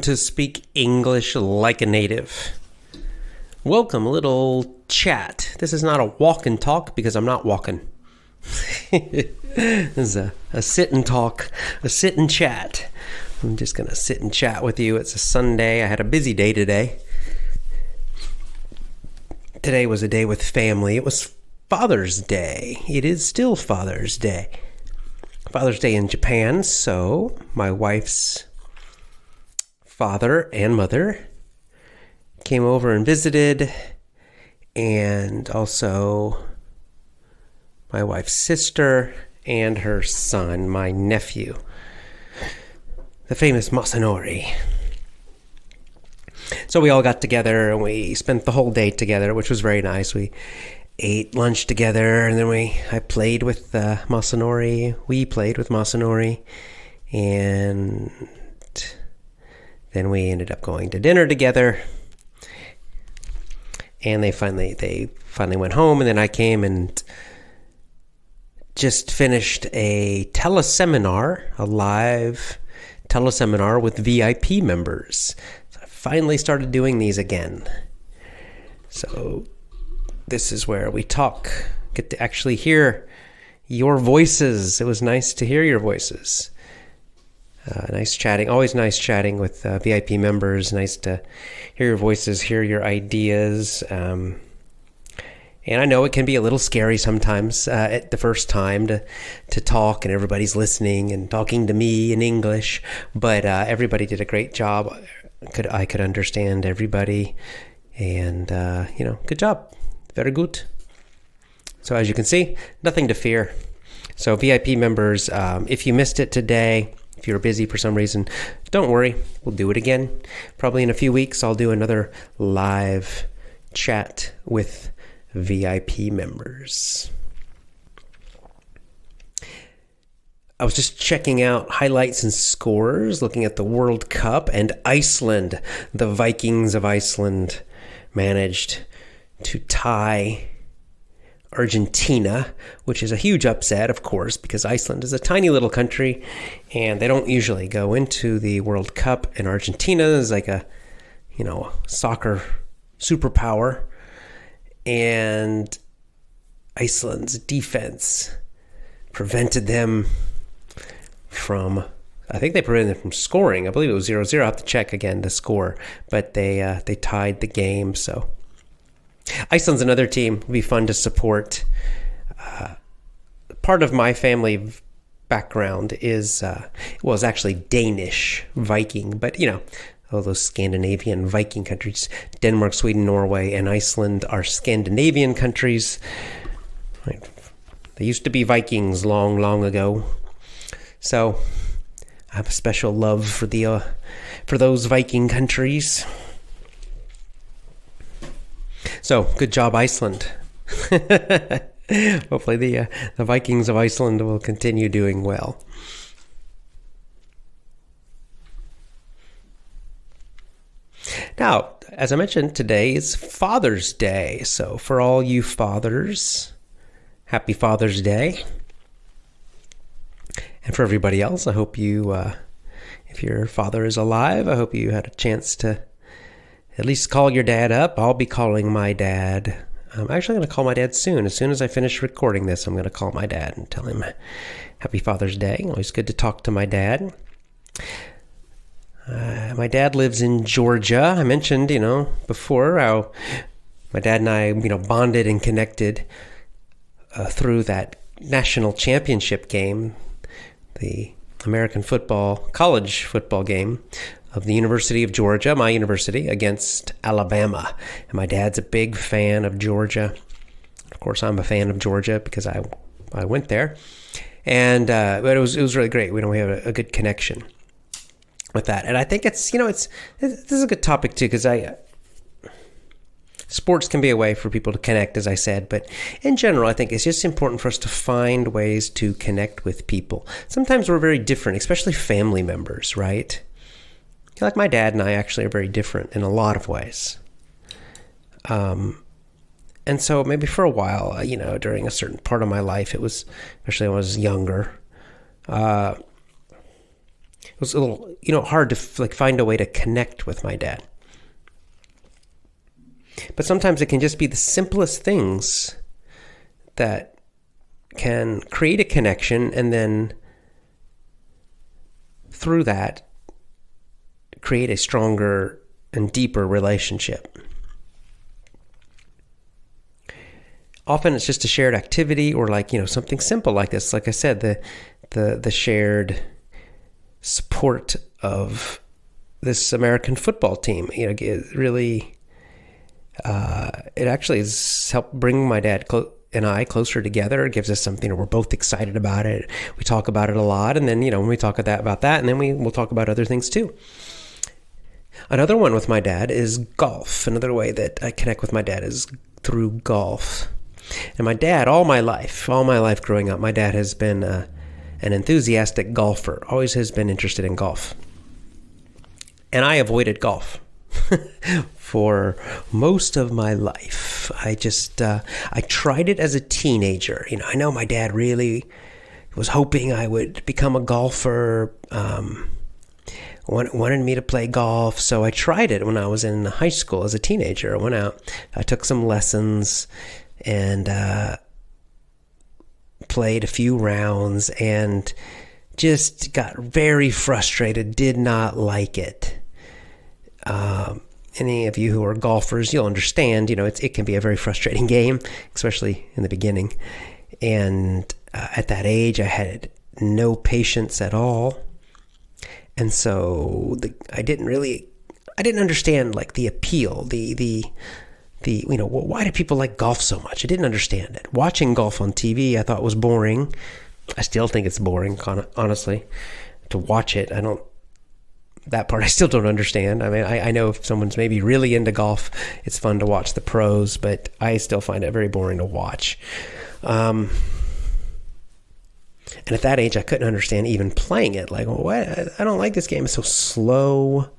To speak English like a native. Welcome, little chat. This is not a walk and talk because I'm not walking. This is a sit and talk, a sit and chat. I'm just going to sit and chat with you. It's a Sunday. I had a busy day today. Today was a day with family. It was Father's Day. It is still Father's Day. Father's Day in Japan, so my wife's father and mother came over and visited, and also my wife's sister and her son, my nephew, the famous Masanori. So we all got together and we spent the whole day together, which was very nice. We ate lunch together, and then I played with Masanori. We played with Masanori, and then we ended up going to dinner together, and they finally went home, and then I came and just finished a teleseminar, a live teleseminar with VIP members. So I finally started doing these again. So this is where we get to actually hear your voices. It was nice to hear your voices. Nice chatting, always nice chatting with VIP members. Nice to hear your voices, hear your ideas. And I know it can be a little scary sometimes at the first time to talk, and everybody's listening and talking to me in English. But everybody did a great job. I could understand everybody, and good job, very good. So as you can see, nothing to fear. So VIP members, if you missed it today, if you're busy for some reason, don't worry. We'll do it again. Probably in a few weeks, I'll do another live chat with VIP members. I was just checking out highlights and scores, looking at the World Cup, and Iceland. The Vikings of Iceland managed to tie Argentina, which is a huge upset, of course, because Iceland is a tiny little country and they don't usually go into the World Cup, and Argentina is like a soccer superpower, and Iceland's defense prevented them from, I think they prevented them from scoring. I believe it was 0-0. I have to check again the score, but they tied the game. So Iceland's another team. It'll be fun to support. Part of my family background is actually Danish Viking, but all those Scandinavian Viking countries, Denmark, Sweden, Norway, and Iceland are Scandinavian countries. Right. They used to be Vikings long, long ago. So I have a special love for those Viking countries. So, good job, Iceland. Hopefully the Vikings of Iceland will continue doing well. Now, as I mentioned, today is Father's Day. So, for all you fathers, happy Father's Day. And for everybody else, I hope you, if your father is alive, I hope you had a chance to at least call your dad up. I'll be calling my dad. I'm actually going to call my dad soon. As soon as I finish recording this, I'm going to call my dad and tell him Happy Father's Day. Always good to talk to my dad. My dad lives in Georgia. I mentioned, before how my dad and I, bonded and connected through that national championship game, the American college football game of the University of Georgia, my university, against Alabama. And my dad's a big fan of Georgia. Of course, I'm a fan of Georgia because I went there. And but it was really great. We have a good connection with that. And I think this is a good topic too, because sports can be a way for people to connect, as I said, but in general, I think it's just important for us to find ways to connect with people. Sometimes we're very different, especially family members, right? Like my dad and I actually are very different in a lot of ways. And so maybe for a while, during a certain part of my life, it was, especially when I was younger, it was a little, hard to find a way to connect with my dad. But sometimes it can just be the simplest things that can create a connection, and then through that create a stronger and deeper relationship. Often it's just a shared activity, or something simple like this. Like I said, the shared support of this American football team. It really, it actually has helped bring my dad and I closer together. It gives us something, we're both excited about it. We talk about it a lot, and then when we talk about that, and then we'll talk about other things too. Another one with my dad is golf. Another way that I connect with my dad is through golf. And my dad, all my life growing up, my dad has been an enthusiastic golfer, always has been interested in golf. And I avoided golf for most of my life. I tried it as a teenager. I know my dad really was hoping I would become a golfer, wanted me to play golf. So I tried it when I was in high school as a teenager. I went out, I took some lessons, and played a few rounds, and just got very frustrated, did not like it. Any of you who are golfers, you'll understand, it can be a very frustrating game, especially in the beginning. And at that age, I had no patience at all. And so I didn't understand the appeal, why do people like golf so much? I didn't understand it. Watching golf on TV, I thought was boring. I still think it's boring, honestly, to watch it. That part I still don't understand. I mean, I know if someone's maybe really into golf, it's fun to watch the pros, but I still find it very boring to watch. And at that age, I couldn't understand even playing it. What? I don't like this game. It's so slow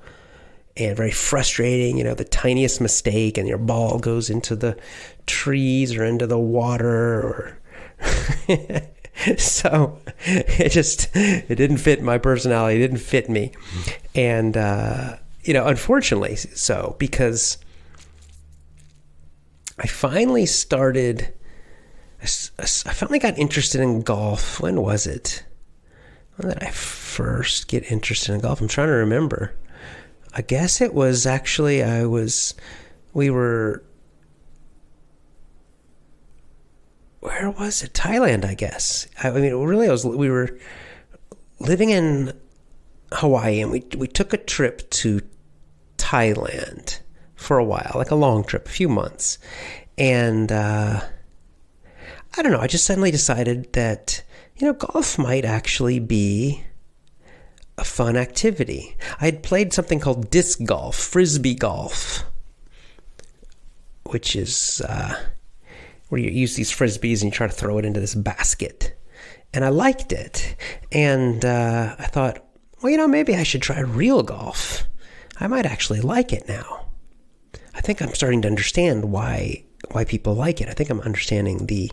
and very frustrating. The tiniest mistake and your ball goes into the trees or into the water, or so it didn't fit my personality. It didn't fit me. And, unfortunately so, because I finally got interested in golf. When was it? When did I first get interested in golf? I'm trying to remember. I guess it was actually, where was it? Thailand, I guess. We were living in Hawaii, and we took a trip to Thailand for a while, a long trip, a few months. And, I don't know, I just suddenly decided that, golf might actually be a fun activity. I had played something called disc golf, frisbee golf, which is where you use these frisbees and you try to throw it into this basket. And I liked it. And I thought, maybe I should try real golf. I might actually like it now. I think I'm starting to understand why people like it. I think I'm understanding the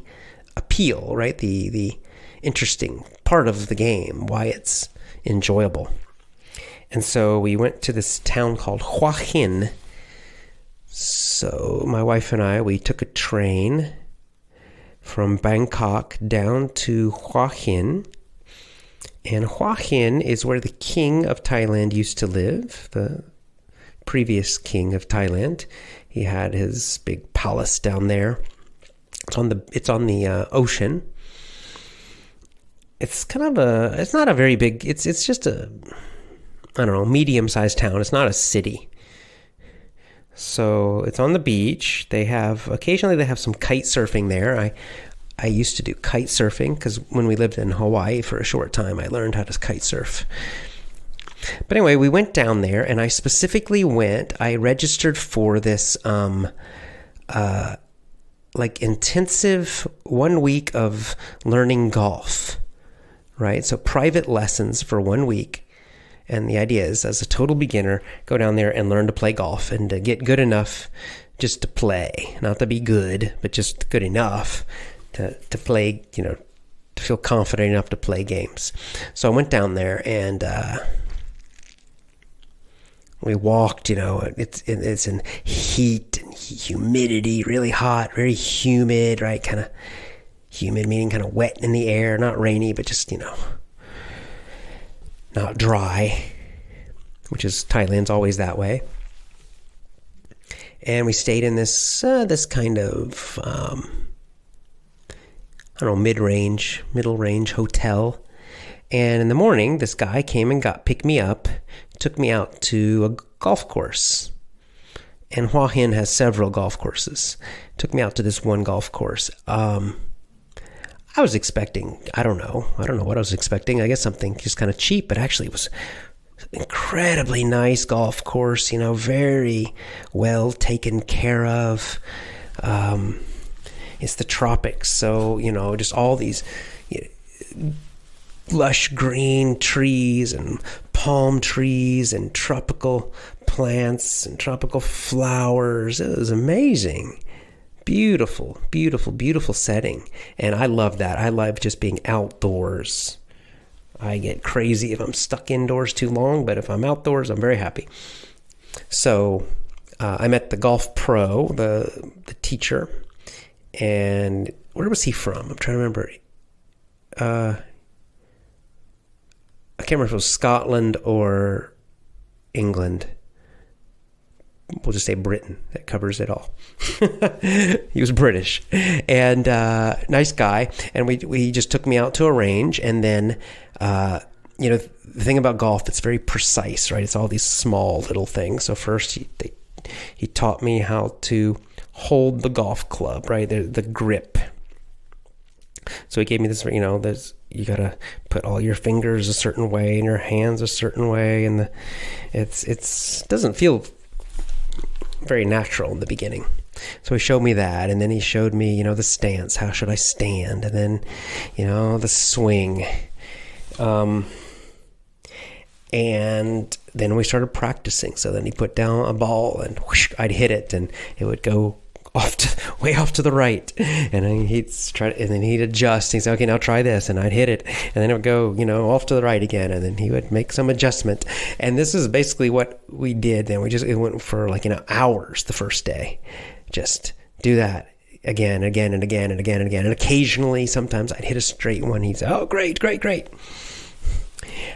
appeal, right? The interesting part of the game, why it's enjoyable. And so we went to this town called Hua Hin. So my wife and we took a train from Bangkok down to Hua Hin. And Hua Hin is where the king of Thailand used to live, the previous king of Thailand. He had his big palace down there. It's on the ocean. It's it's not a very big, it's just medium-sized town. It's not a city. So it's on the beach. Occasionally they have some kite surfing there. I used to do kite surfing because when we lived in Hawaii for a short time, I learned how to kite surf. But anyway, we went down there, and I specifically I registered for this intensive 1 week of learning golf, right? So private lessons for 1 week. And the idea is, as a total beginner, go down there and learn to play golf and to get good enough just to play, not to be good, but just good enough to play, to feel confident enough to play games. So I went down there, and We walked, it's in heat and humidity, really hot, very humid, right? Kind of humid, meaning kind of wet in the air, not rainy, but just, not dry, which is Thailand's always that way. And we stayed in this kind of, middle range hotel. And in the morning, this guy came and picked me up, took me out to a golf course. And Hua Hin has several golf courses. Took me out to this one golf course. I was expecting, I don't know what I was expecting. I guess something just kind of cheap, but actually it was incredibly nice golf course, very well taken care of. It's the tropics, so, just all these lush green trees and palm trees and tropical plants and tropical flowers. It was amazing. Beautiful, beautiful, beautiful setting. And I love that. I love just being outdoors. I get crazy if I'm stuck indoors too long, but if I'm outdoors, I'm very happy. So I met the golf pro, the teacher, and where was he from? I'm trying to remember. I can't remember if it was Scotland or England. We'll just say Britain. That covers it all. He was British. And nice guy. And we just took me out to a range. And then, the thing about golf, it's very precise, right? It's all these small little things. So first he taught me how to hold the golf club, right? The grip. So he gave me this, you got to put all your fingers a certain way and your hands a certain way. And it doesn't feel very natural in the beginning. So he showed me that, and then he showed me, the stance. How should I stand? And then, the swing. And then we started practicing. So then he put down a ball, and whoosh, I'd hit it, and it would go way off to the right, and then he'd adjust. He'd say, "Okay, now try this," and I'd hit it, and then it would go, off to the right again, and then he would make some adjustment. And this is basically what we did. Then it went for hours the first day, just do that again, again, and again, and again, and again, and occasionally, sometimes I'd hit a straight one. He'd say, "Oh, great, great, great."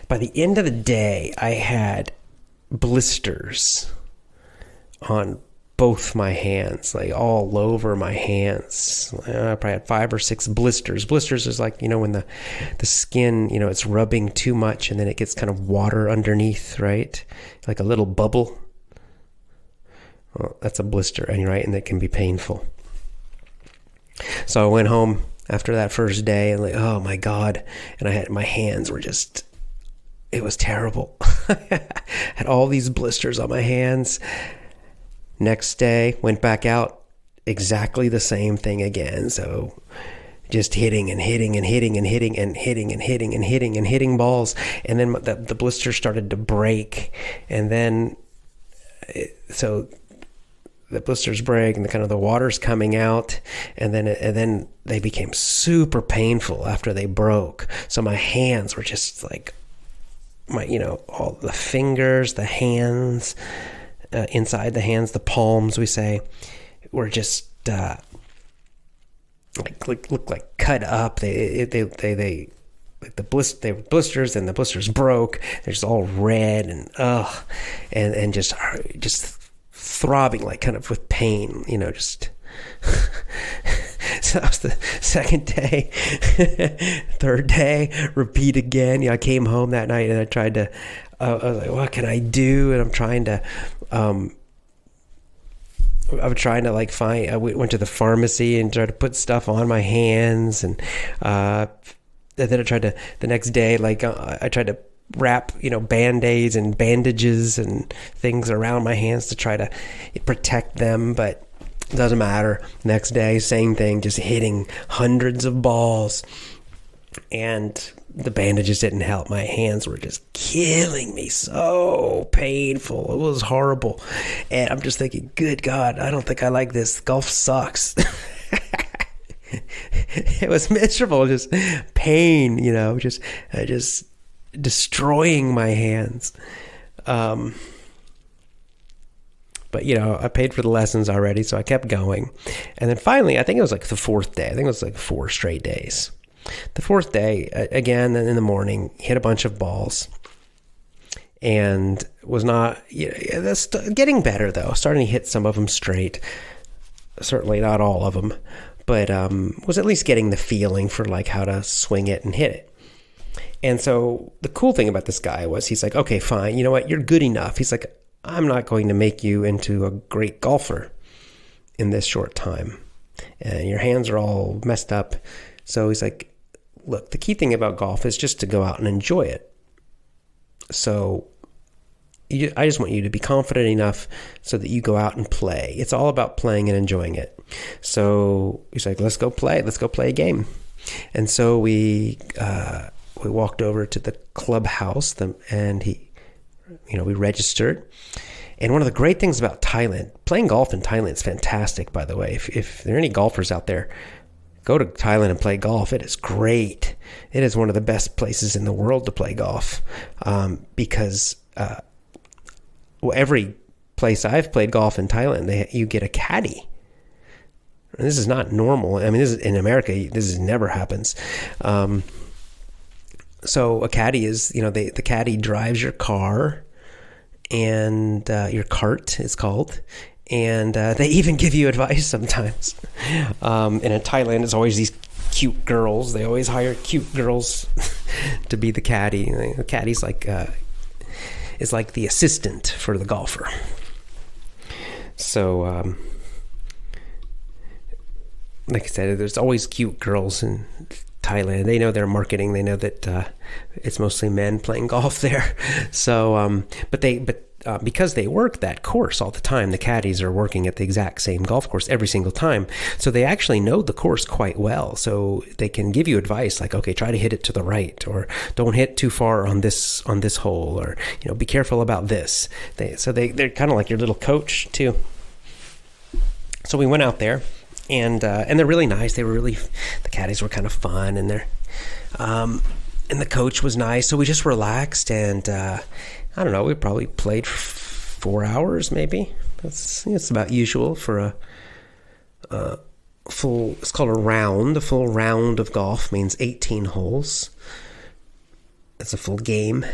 By the end of the day, I had blisters on both my hands, all over my hands. I probably had 5 or 6 blisters. Blisters is when the skin, it's rubbing too much and then it gets kind of water underneath, right? Like a little bubble. Well, that's a blister, right? And that can be painful. So I went home after that first day and oh my God. And my hands were just, it was terrible. I had all these blisters on my hands. Next day, went back out, exactly the same thing again. So just hitting and hitting and hitting and hitting and hitting and hitting and hitting and hitting balls. And then the blisters started to break. And then, so the blisters break and the water's coming out. And then they became super painful after they broke. So my hands were just all the fingers, the hands, inside the hands, the palms, we say, were just look like cut up. They were blisters, and the blisters broke. They're just all red and just throbbing kind of with pain, just. So that was the second day. Third day, repeat again. I came home that night and I tried to. I was like, what can I do? And I'm trying to. I was trying to find. I went to the pharmacy and tried to put stuff on my hands, and then I tried to the next day. I tried to wrap band-aids and bandages and things around my hands to try to protect them, but it doesn't matter. Next day, same thing, just hitting hundreds of balls, and the bandages didn't help. My hands were just killing me. So painful. It was horrible. And I'm just thinking, good God, I don't think I like this. Golf sucks. It was miserable. Just pain, just destroying my hands. But, I paid for the lessons already, so I kept going. And then finally, I think it was like the fourth day. I think it was like 4 straight days. The fourth day, again, in the morning, hit a bunch of balls. And was not, that's getting better, though. Starting to hit some of them straight. Certainly not all of them. But was at least getting the feeling for like how to swing it and hit it. And so the cool thing about this guy was he's like, okay, fine. You know what? You're good enough. He's like, I'm not going to make you into a great golfer in this short time. And your hands are all messed up. So he's like, look, the key thing about golf is just to go out and enjoy it. So I just want you to be confident enough so that you go out and play. It's all about playing and enjoying it. So he's like, let's go play. Let's go play a game. And so we walked over to the clubhouse and we registered. And one of the great things about Thailand, playing golf in Thailand is fantastic, by the way. If there are any golfers out there, go to Thailand and play golf. It is great. It is one of the best places in the world to play golf because every place I've played golf in Thailand, you get a caddy. And this is not normal. I mean, this is in America. This never happens. So a caddy is, the caddy drives your car and your cart is called. And they even give you advice sometimes. And in Thailand, it's always these cute girls. They always hire cute girls to be the caddy. The caddy's is like the assistant for the golfer. So, like I said, there's always cute girls in Thailand. They know their marketing. They know that it's mostly men playing golf there. So, because they work that course all the time, the caddies are working at the exact same golf course every single time. So they actually know the course quite well. So they can give you advice like, okay, try to hit it to the right, or don't hit too far on this hole, or be careful about this. They're kind of like your little coach too. So we went out there, and they're really nice. The caddies were kind of fun, and and the coach was nice. So we just relaxed, and I don't know, we probably played for 4 hours, maybe. It's about usual for a full, it's called a round. A full round of golf means 18 holes. It's a full game.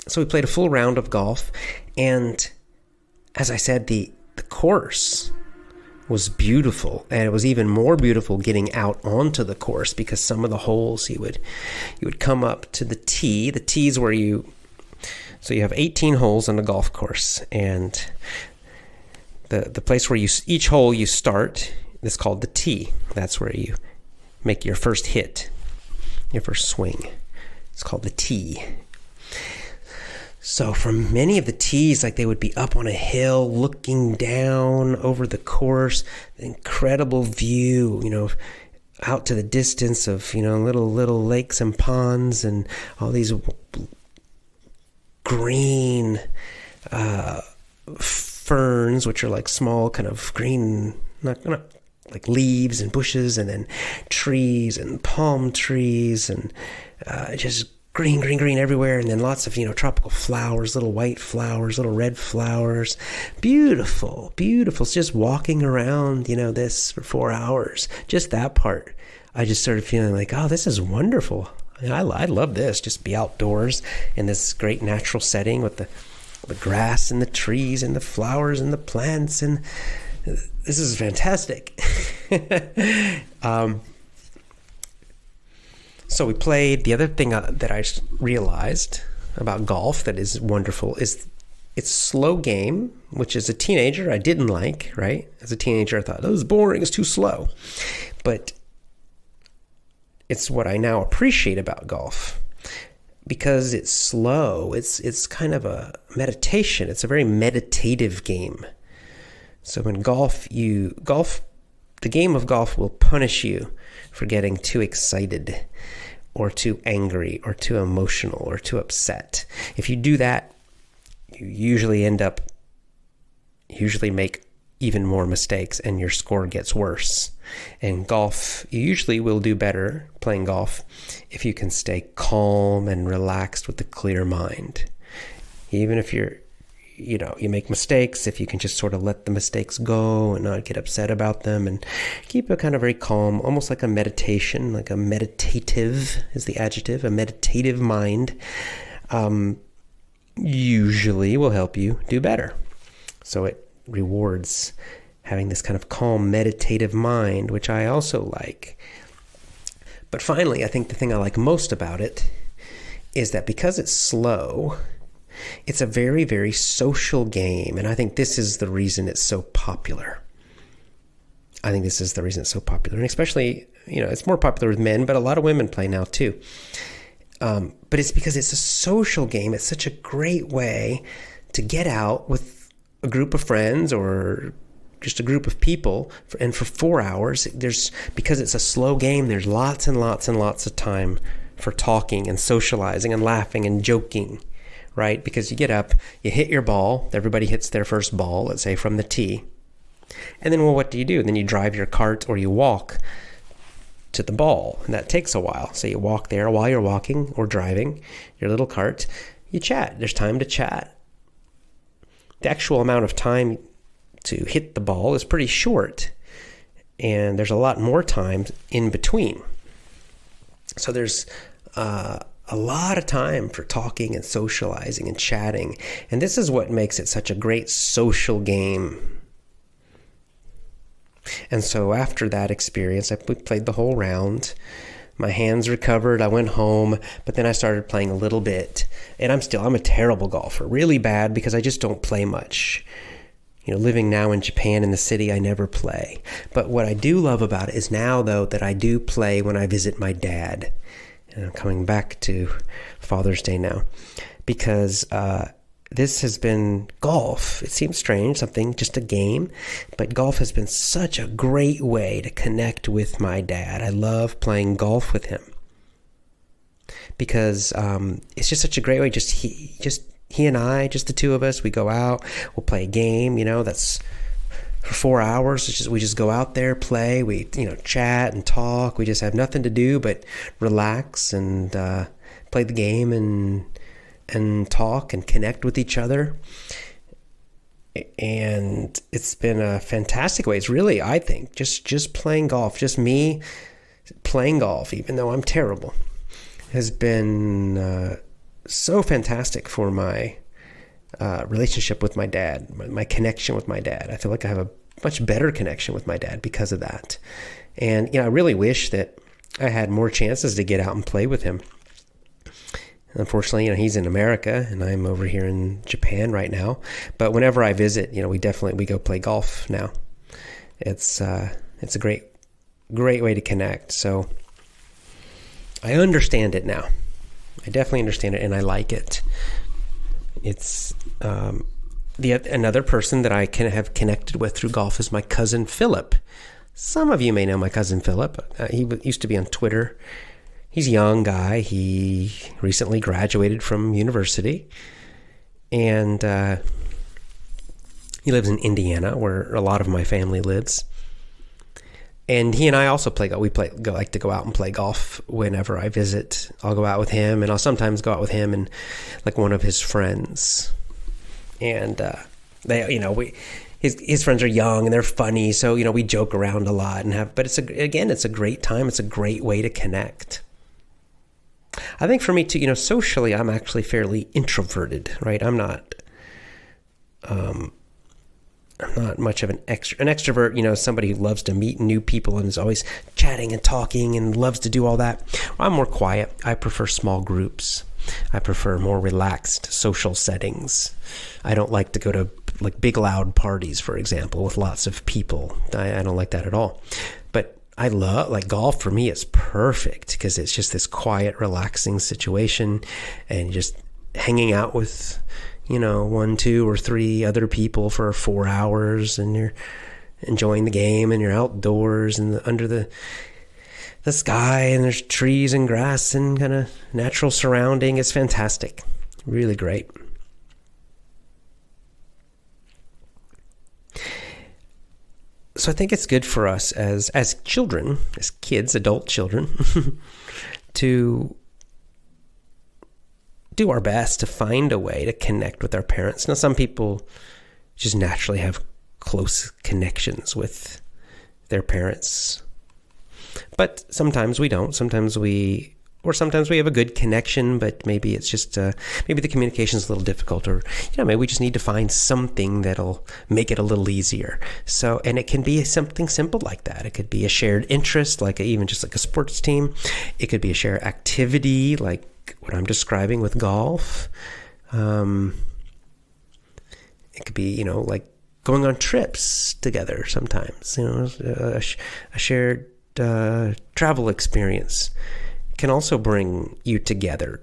So we played a full round of golf, and as I said, the course was beautiful, and it was even more beautiful getting out onto the course, because some of the holes you would come up to the tee. The tees where so you have 18 holes on a golf course, and the place where each hole you start is called the tee. That's where you make your first hit, your first swing. It's called the tee. So from many of the tees, they would be up on a hill looking down over the course, the incredible view, out to the distance of, little lakes and ponds and all these green ferns, which are like small kind of green, not like leaves and bushes, and then trees and palm trees, and just green everywhere, and then lots of tropical flowers, little white flowers, little red flowers. Beautiful. It's just walking around this for 4 hours, just that part, I just started feeling like, oh, this is wonderful. I love this, just be outdoors in this great natural setting with the grass and the trees and the flowers and the plants, and this is fantastic. So we played. The other thing that I realized about golf that is wonderful is it's slow game, which as a teenager I didn't like, right? As a teenager I thought, oh, this is boring, it's too slow. But it's what I now appreciate about golf, because it's slow. It's kind of a meditation. It's a very meditative game. So in the game of golf will punish you for getting too excited or too angry or too emotional or too upset. If you do that, you usually make even more mistakes and your score gets worse. In golf, you usually will do better playing golf if you can stay calm and relaxed with a clear mind. Even if you're you make mistakes, if you can just sort of let the mistakes go and not get upset about them and keep a kind of very calm, almost like a meditation, like a meditative is the adjective, a meditative mind, usually will help you do better. So it rewards having this kind of calm, meditative mind, which I also like. But finally, I think the thing I like most about it is that because it's slow, it's a very, very social game. And I think this is the reason it's so popular. And especially, it's more popular with men, but a lot of women play now too. But it's because it's a social game. It's such a great way to get out with a group of friends or just a group of people, and for 4 hours, because it's a slow game, there's lots and lots and lots of time for talking and socializing and laughing and joking, right? Because you get up, you hit your ball, everybody hits their first ball, let's say from the tee, and then, what do? Then you drive your cart or you walk to the ball, and that takes a while. So you walk there while you're walking or driving your little cart, you chat. There's time to chat. The actual amount of time to hit the ball is pretty short, and there's a lot more time in between. So there's a lot of time for talking and socializing and chatting, and this is what makes it such a great social game. And so after that experience, we played the whole round. My hands recovered. I went home, but then I started playing a little bit, and I'm a terrible golfer, really bad, because I just don't play much. Living now in Japan in the city, I never play. But what I do love about it is now, though, that I do play when I visit my dad. And I'm coming back to Father's Day now, because this has been golf. It seems strange, just a game, but golf has been such a great way to connect with my dad. I love playing golf with him because it's just such a great way. He and I, just the two of us, we go out, we'll play a game, that's for 4 hours. We just go out there, play, we, chat and talk. We just have nothing to do but relax and play the game and talk and connect with each other. And it's been a fantastic way. It's really, I think, just playing golf, just me playing golf, even though I'm terrible, has been so fantastic for my relationship with my dad, my connection with my dad. I feel like I have a much better connection with my dad because of that. And, I really wish that I had more chances to get out and play with him. Unfortunately, he's in America and I'm over here in Japan right now. But whenever I visit, we go play golf now. It's a great way to connect. So I understand it now. I definitely understand it, and I like it. It's another person that I can have connected with through golf is my cousin Philip. Some of you may know my cousin Philip. He used to be on Twitter. He's a young guy. He recently graduated from university, and he lives in Indiana, where a lot of my family lives. And he and I also play golf. Like to go out and play golf whenever I visit. I'll go out with him, and I'll sometimes go out with him and like one of his friends. And his friends are young and they're funny, so we joke around a lot but it's a great time. It's a great way to connect. I think for me too, socially, I'm actually fairly introverted, right? I'm not much of an extrovert, somebody who loves to meet new people and is always chatting and talking and loves to do all that. I'm more quiet. I prefer small groups. I prefer more relaxed social settings. I don't like to go to like big loud parties, for example, with lots of people. I don't like that at all. But I love, golf for me is perfect because it's just this quiet, relaxing situation and just hanging out with 1, 2, or 3 other people for 4 hours, and you're enjoying the game, and you're outdoors and under the sky, and there's trees and grass and kind of natural surrounding. It's fantastic. Really great. So I think it's good for us as children, as kids, adult children, to do our best to find a way to connect with our parents. Now, some people just naturally have close connections with their parents, but sometimes we don't. Sometimes we have a good connection, but maybe it's just maybe the communication is a little difficult, or maybe we just need to find something that'll make it a little easier. So, and it can be something simple like that. It could be a shared interest, even just like a sports team. It could be a shared activity, like what I'm describing with golf. It could be, like going on trips together sometimes, a shared travel experience can also bring you together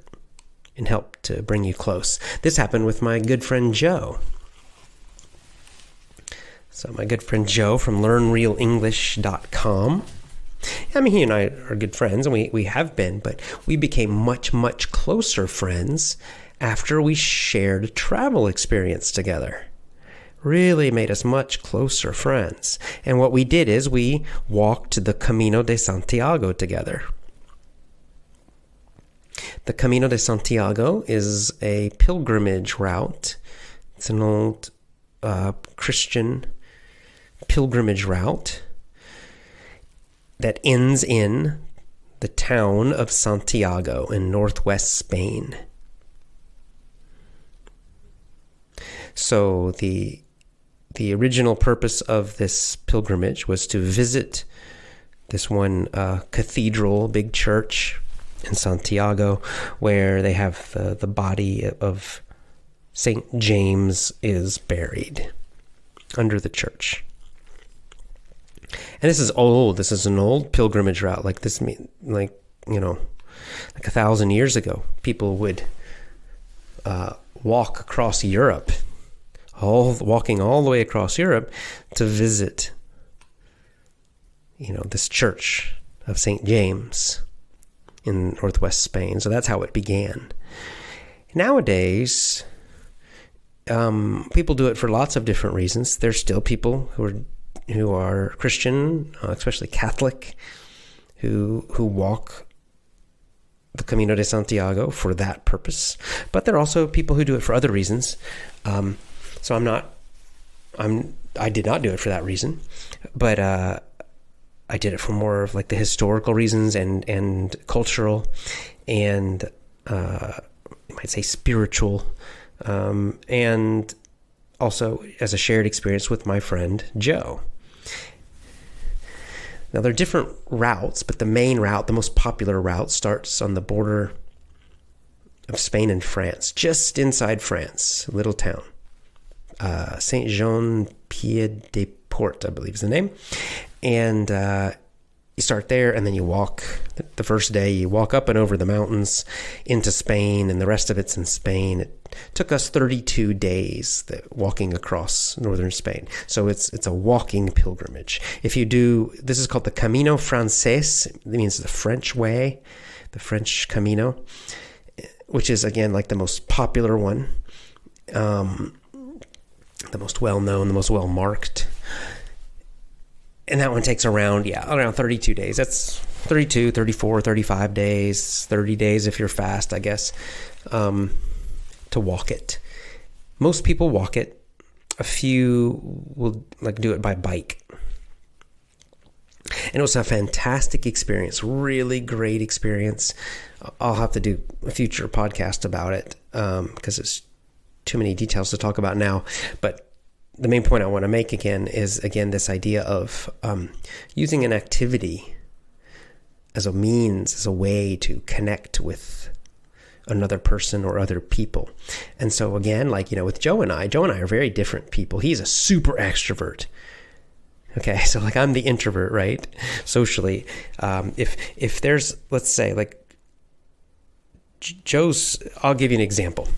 and help to bring you close. This happened with my good friend Joe. So my good friend Joe from LearnRealEnglish.com. He and I are good friends, and we have been, but we became much, much closer friends after we shared a travel experience together. Really made us much closer friends. And what we did is we walked the Camino de Santiago together. The Camino de Santiago is a pilgrimage route. It's an old Christian pilgrimage route that ends in the town of Santiago in northwest Spain. So the original purpose of this pilgrimage was to visit this one cathedral, big church in Santiago, where they have the body of Saint James is buried under the church. And this is old. This is an old pilgrimage route. Like 1,000 years ago, people would walk across Europe, walking all the way across Europe to visit, this church of St. James in northwest Spain. So that's how it began. Nowadays, people do it for lots of different reasons. There's still people who are Christian, especially Catholic, who walk the Camino de Santiago for that purpose. But there are also people who do it for other reasons. So I did not do it for that reason, but I did it for more of like the historical reasons and cultural and you might say spiritual, and also as a shared experience with my friend Joe. Now, there are different routes, but the main route, the most popular route, starts on the border of Spain and France, just inside France, a little town. Saint-Jean-Pied-de-Port, I believe is the name. And you start there, and then you walk. The first day, you walk up and over the mountains into Spain, and the rest of it's in Spain. It took us 32 days walking across northern Spain. So it's a walking pilgrimage. This is called the Camino Frances. It means the French way, the French Camino, which is, again, like the most popular one, the most well-known, the most well-marked. And that one takes around 32 days. That's 32, 34, 35 days, 30 days if you're fast, I guess, to walk it. Most people walk it. A few will do it by bike. And it was a fantastic experience, really great experience. I'll have to do a future podcast about it because it's too many details to talk about now. But the main point I want to make is this idea of using an activity as a means, as a way to connect with another person or other people. And so again, with Joe and I are very different people. He's a super extrovert. Okay, so I'm the introvert, right? Socially. If there's, let's say, I'll give you an example.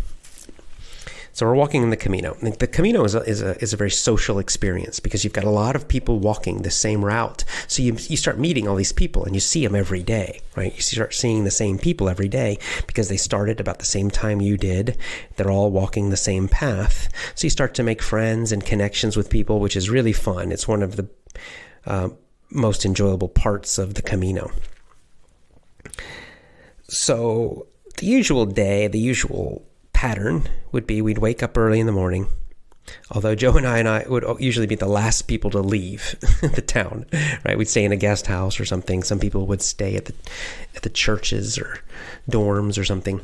So we're walking in the Camino. The Camino is a very social experience because you've got a lot of people walking the same route. So you start meeting all these people and you see them every day, right? You start seeing the same people every day because they started about the same time you did. They're all walking the same path. So you start to make friends and connections with people, which is really fun. It's one of the most enjoyable parts of the Camino. So the usual day, the usual pattern would be we'd wake up early in the morning. Although Joe and I would usually be the last people to leave the town, right? We'd stay in a guest house or something. Some people would stay at the churches or dorms or something.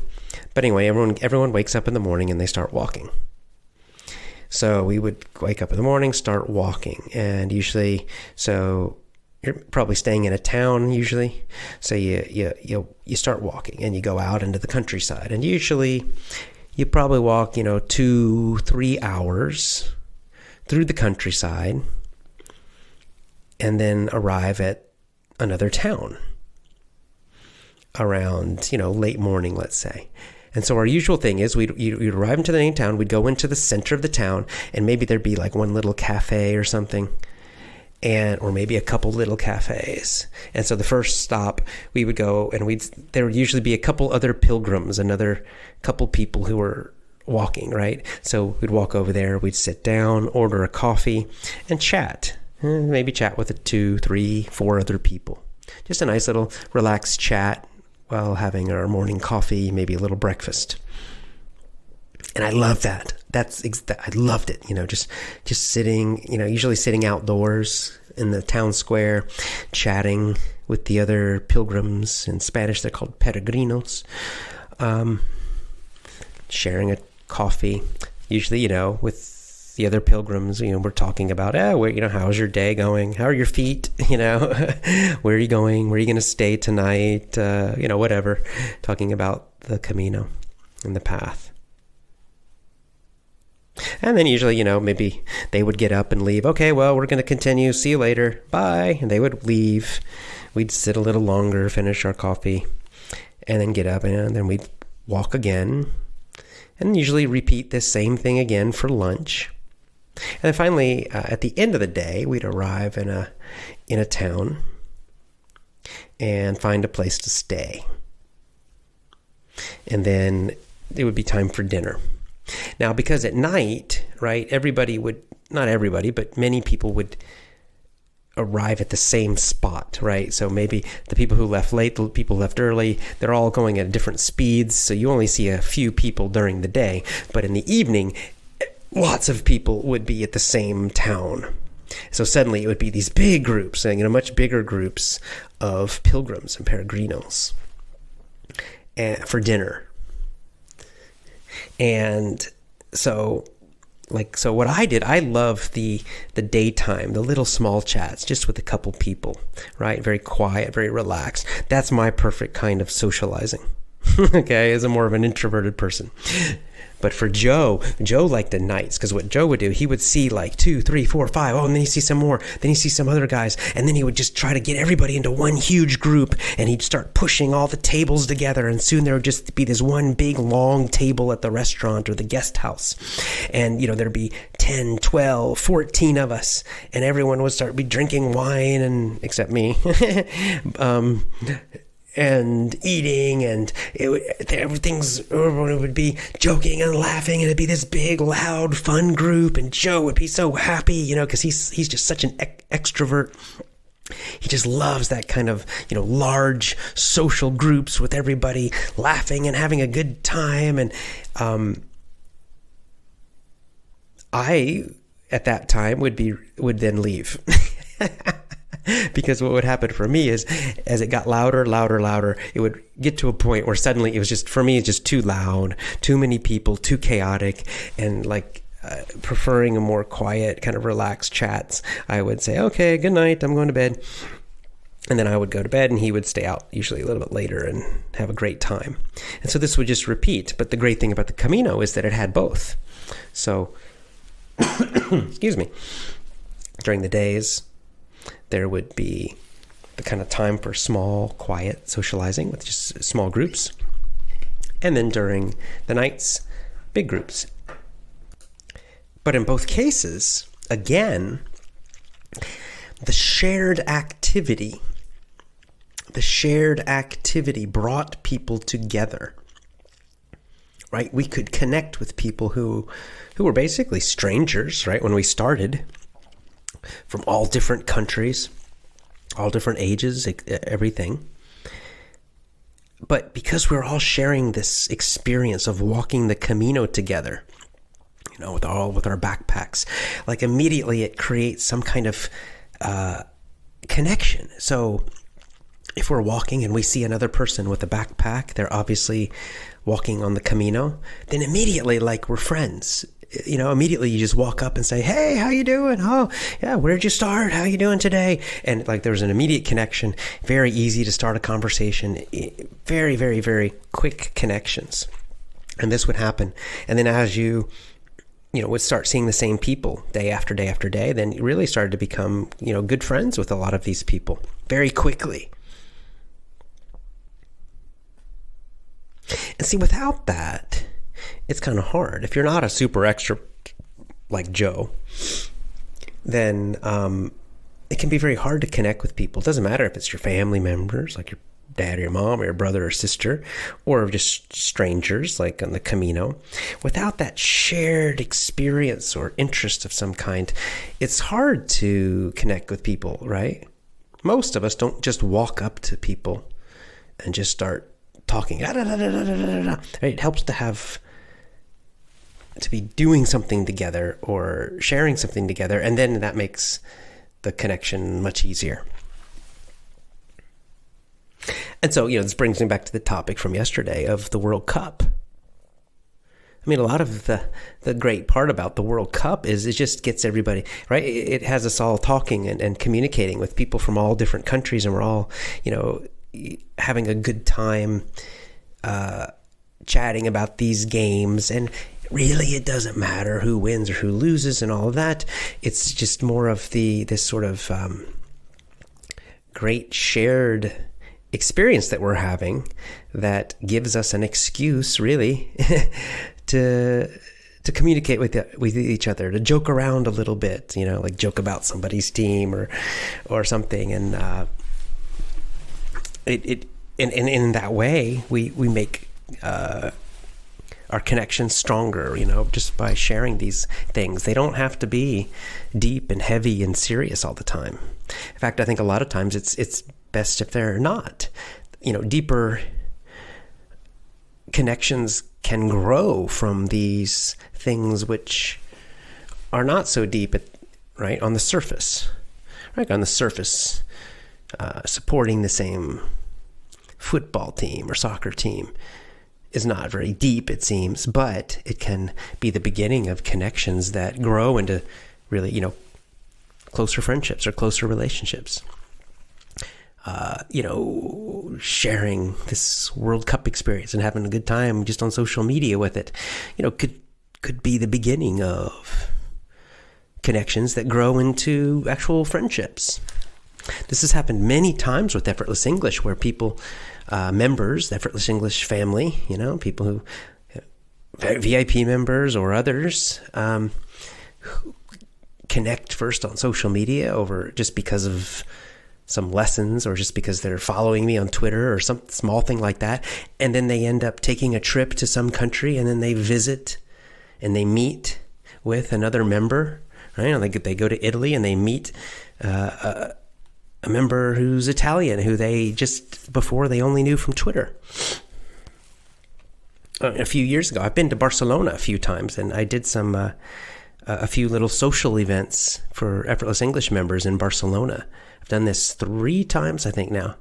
But anyway, everyone wakes up in the morning and they start walking. So we would wake up in the morning, start walking, and usually, so you're probably staying in a town usually. So you start walking and you go out into the countryside, and usually you probably walk, 2-3 hours through the countryside and then arrive at another town around, late morning, let's say. And so our usual thing is you'd arrive into the main town, we'd go into the center of the town, and maybe there'd be like one little cafe or something, or maybe a couple little cafes. And so the first stop, we would go, and there would usually be a couple other pilgrims, another couple people who were walking, right? So we'd walk over there, we'd sit down, order a coffee, and chat. Maybe chat with 2, 3, 4 other people. Just a nice little relaxed chat while having our morning coffee, maybe a little breakfast. And I love that. I loved it, just sitting, usually sitting outdoors in the town square, chatting with the other pilgrims. In Spanish, they're called peregrinos. Sharing a coffee, usually, with the other pilgrims, we're talking about, how's your day going? How are your feet? Where are you going? Where are you going to stay tonight? Whatever. Talking about the Camino and the path. And then usually, maybe they would get up and leave. Okay, well, we're going to continue. See you later. Bye. And they would leave. We'd sit a little longer, finish our coffee, and then get up, and then we'd walk again, and usually repeat this same thing again for lunch. And then finally, at the end of the day, we'd arrive in a town and find a place to stay. And then it would be time for dinner. Now, because at night, right, not everybody, but many people would arrive at the same spot, right? So maybe the people who left late, the people who left early, they're all going at different speeds. So you only see a few people during the day. But in the evening, lots of people would be at the same town. So suddenly it would be these big groups, much bigger groups of pilgrims and peregrinos for dinner. And so what I did, I love the daytime, the little small chats, just with a couple people, right? Very quiet, very relaxed. That's my perfect kind of socializing, okay, as a more of an introverted person. But for Joe liked the nights, because what Joe would do, he would see like 2, 3, 4, 5. Oh, and then he see some more. Then he see some other guys. And then he would just try to get everybody into one huge group. And he'd start pushing all the tables together. And soon there would just be this one big long table at the restaurant or the guest house. And, there'd be 10, 12, 14 of us. And everyone would be drinking wine, except me. And eating, and everyone would be joking and laughing, and it'd be this big, loud, fun group, and Joe would be so happy, because he's just such an extrovert. He just loves that kind of, large social groups with everybody laughing and having a good time. And I, at that time, would then leave. Because what would happen for me is, as it got louder, it would get to a point where suddenly it was just, for me, it's just too loud, too many people, too chaotic, and preferring a more quiet, kind of relaxed chats. I would say, okay, good night, I'm going to bed. And then I would go to bed, and he would stay out usually a little bit later and have a great time. And so this would just repeat. But the great thing about the Camino is that it had both. So, excuse me, during the days, there would be the kind of time for small, quiet socializing with just small groups. And then during the nights, big groups. But in both cases, again, the shared activity brought people together, right? We could connect with people who were basically strangers, right, when we started, from all different countries, all different ages, everything. But because we're all sharing this experience of walking the Camino together, with our backpacks, like immediately it creates some kind of connection. So if we're walking and we see another person with a backpack, they're obviously walking on the Camino, then immediately, like, we're friends. Immediately you just walk up and say, "Hey, how you doing? Oh, yeah, where'd you start? How you doing today?" And like, there's an immediate connection. Very easy to start a conversation. Very, very, very quick connections. And this would happen. And then as you would start seeing the same people day after day after day, then you really started to become, good friends with a lot of these people very quickly. And see, without that, it's kind of hard. If you're not a super extrovert like Joe, then it can be very hard to connect with people. It doesn't matter if it's your family members, like your dad or your mom or your brother or sister, or just strangers like on the Camino. Without that shared experience or interest of some kind, it's hard to connect with people, right? Most of us don't just walk up to people and just start talking. It helps to be doing something together or sharing something together, and then that makes the connection much easier. And so, this brings me back to the topic from yesterday of the World Cup. I mean, a lot of the great part about the World Cup is it just gets everybody, right? It has us all talking and communicating with people from all different countries, and we're all, having a good time chatting about these games. And really, it doesn't matter who wins or who loses and all of that. It's just more of this sort of great shared experience that we're having that gives us an excuse, really, to communicate with each other, to joke around a little bit, like joke about somebody's team or something. And in that way, we make our connections stronger, just by sharing these things. They don't have to be deep and heavy and serious all the time. In fact, I think a lot of times it's best if they're not. Deeper connections can grow from these things which are not so deep, right, on the surface. Right, on the surface, supporting the same football team or soccer team is not very deep, it seems, but it can be the beginning of connections that grow into really, closer friendships or closer relationships. Sharing this World Cup experience and having a good time just on social media with it, could be the beginning of connections that grow into actual friendships. This has happened many times with Effortless English, where people, members, the Effortless English family, people who, VIP members or others, who connect first on social media over just because of some lessons or just because they're following me on Twitter or some small thing like that. And then they end up taking a trip to some country, and then they visit and they meet with another member, right? They go to Italy and they meet a member who's Italian, who they just before they only knew from Twitter. A few years ago, I've been to Barcelona a few times, and I did a few little social events for Effortless English members in Barcelona. I've done this 3 times, I think, now.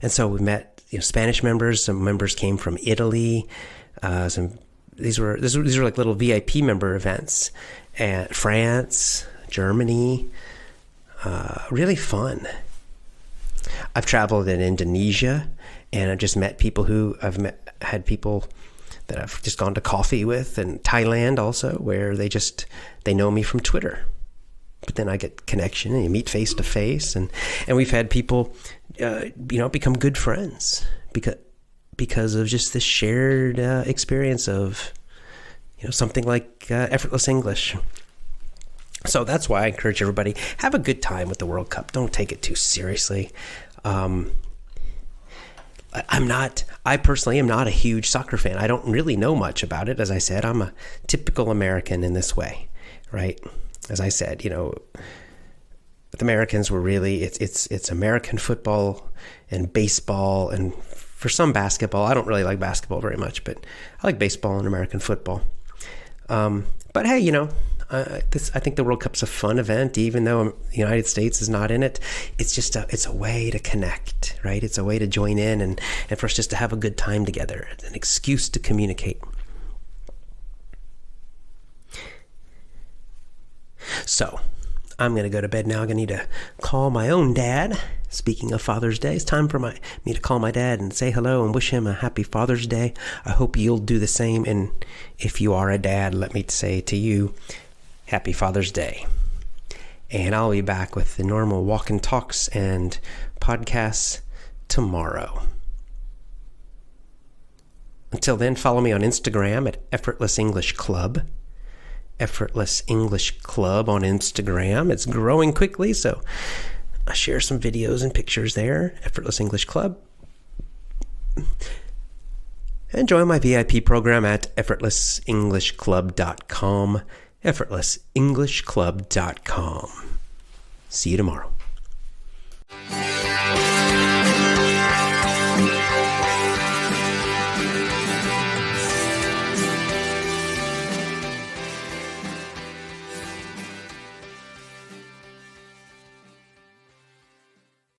And so we met Spanish members. Some members came from Italy. These were like little VIP member events. And France, Germany, really fun. I've traveled in Indonesia, and I've just met people had people that I've just gone to coffee with, and Thailand also, where they know me from Twitter. But then I get connection, and you meet face to face, and we've had people, become good friends because of just this shared experience of, something like Effortless English. So that's why I encourage everybody, have a good time with the World Cup. Don't take it too seriously. I personally am not a huge soccer fan. I don't really know much about it. As I said, I'm a typical American in this way, right? As I said, the Americans were really, it's American football and baseball and for some basketball. I don't really like basketball very much, but I like baseball and American football. But hey, I think the World Cup's a fun event, even though the United States is not in it. It's just it's a way to connect, right? It's a way to join in and for us just to have a good time together. It's an excuse to communicate. So I'm going to go to bed now. I'm going to need to call my own dad. Speaking of Father's Day, it's time for me to call my dad and say hello and wish him a happy Father's Day. I hope you'll do the same. And if you are a dad, let me say to you, happy Father's Day. And I'll be back with the normal walk and talks and podcasts tomorrow. Until then, follow me on Instagram at Effortless English Club. Effortless English Club on Instagram. It's growing quickly, so I share some videos and pictures there. Effortless English Club. And join my VIP program at effortlessenglishclub.com. effortlessenglishclub.com. See you tomorrow.